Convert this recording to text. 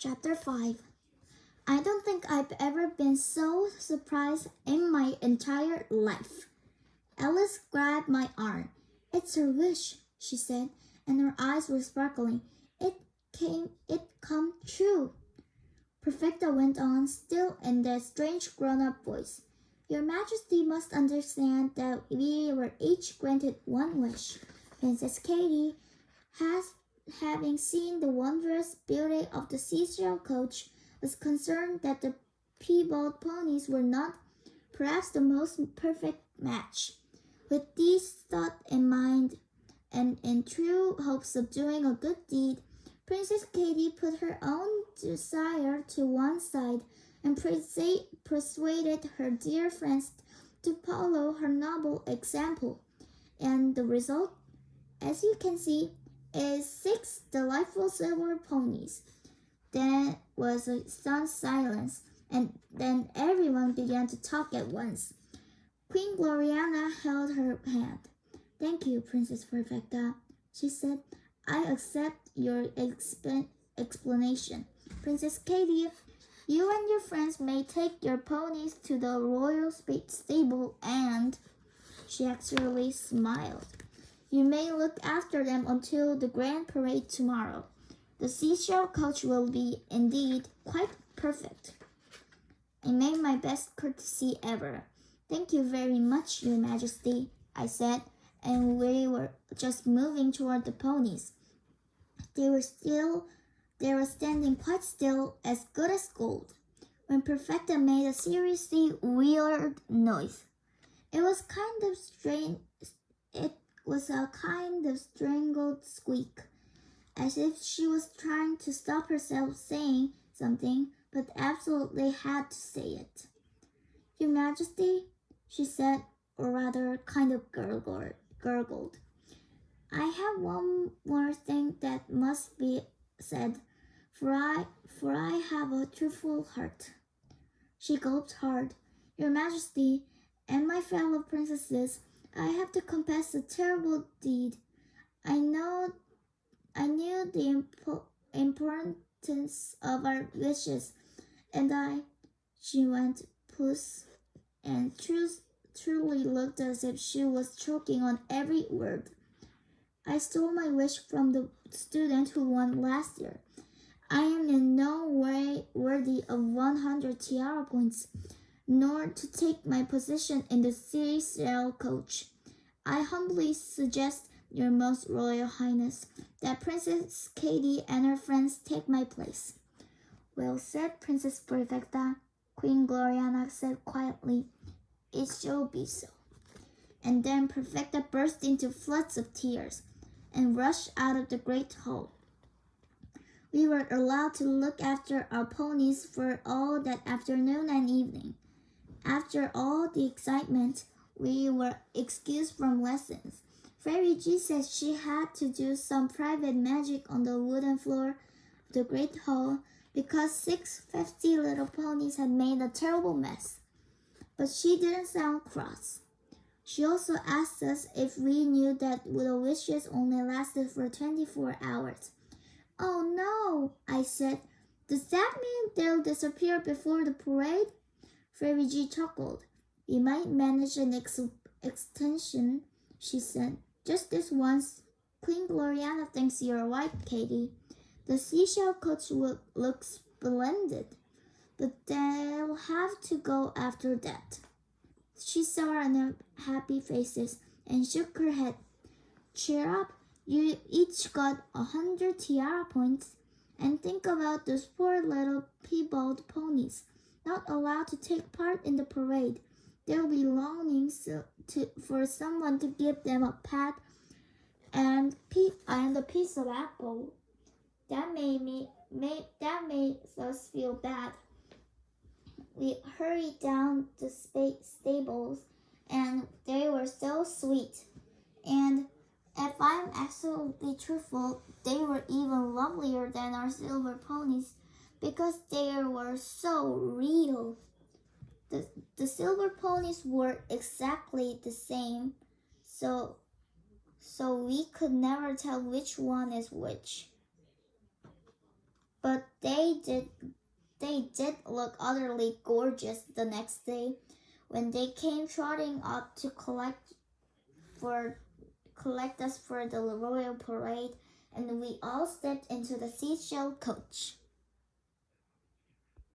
Chapter 5. I don't think I've ever been so surprised in my entire life. Alice grabbed my arm. It's her wish, she said, and her eyes were sparkling. It come true. Perfecta went on, still in that strange grown-up voice. Your Majesty must understand that we were each granted one wish. Princess Katie, having seen the wondrous beauty of the seashell coach, was concerned that the piebald ponies were not perhaps the most perfect match. With these thoughts in mind, and in true hopes of doing a good deed, Princess Katie put her own desire to one side and persuaded her dear friends to follow her noble example. And the result, as you can see, is 6 delightful silver ponies. There was a stunned silence, and then everyone began to talk at once. Queen Gloriana held her hand. Thank you, Princess Perfecta, she said. I accept your explanation. Princess Katie, you and your friends may take your ponies to the royal stable and... She actually smiled. You may look after them until the grand parade tomorrow. The seashell coach will be indeed quite perfect. I made my best courtesy ever. Thank you very much, Your Majesty, I said, and we were just moving toward the ponies. They were standing quite still, as good as gold, when Perfecta made a seriously weird noise. It was a kind of strangled squeak, as if she was trying to stop herself saying something, but absolutely had to say it. Your Majesty, she said, or rather kind of gurgled. I have one more thing that must be said, for I have a truthful heart. She gulped hard. Your Majesty, and my fellow princesses, I have to confess a terrible deed. I knew the importance of our wishes, and she went puss, and truly looked as if she was choking on every word. I stole my wish from the student who won last year. I am in no way worthy of 100 Tiara points, nor to take my position in the seashell coach. I humbly suggest, Your Most Royal Highness, that Princess Katie and her friends take my place. Well said, Princess Perfecta, Queen Gloriana said quietly. It shall be so. And then Perfecta burst into floods of tears and rushed out of the great hall. We were allowed to look after our ponies for all that afternoon and evening. After all the excitement, we were excused from lessons. Fairy G said she had to do some private magic on the wooden floor of the great hall because 6 50 little ponies had made a terrible mess. But she didn't sound cross. She also asked us if we knew that the wishes only lasted for 24 hours. Oh no, I said. Does that mean they'll disappear before the parade? Fairy G chuckled. We might manage an extension, she said. Just this once. Queen Gloriana thinks you're right, Katie. The seashell coach looks splendid, but they'll have to go after that. She saw our happy faces and shook her head. Cheer up. You each got 100 Tiara points. And think about those poor little piebald ponies, not allowed to take part in the parade. They'll be longing for someone to give them a pat and a piece of apple. That made us feel bad. We hurried down the stables, and they were so sweet. And if I'm absolutely truthful, they were even lovelier than our silver ponies because they were so real. The silver ponies were exactly the same, so we could never tell which one is which. But They did look utterly gorgeous the next day when they came trotting up to collect us for the royal parade, and we all stepped into the seashell coach.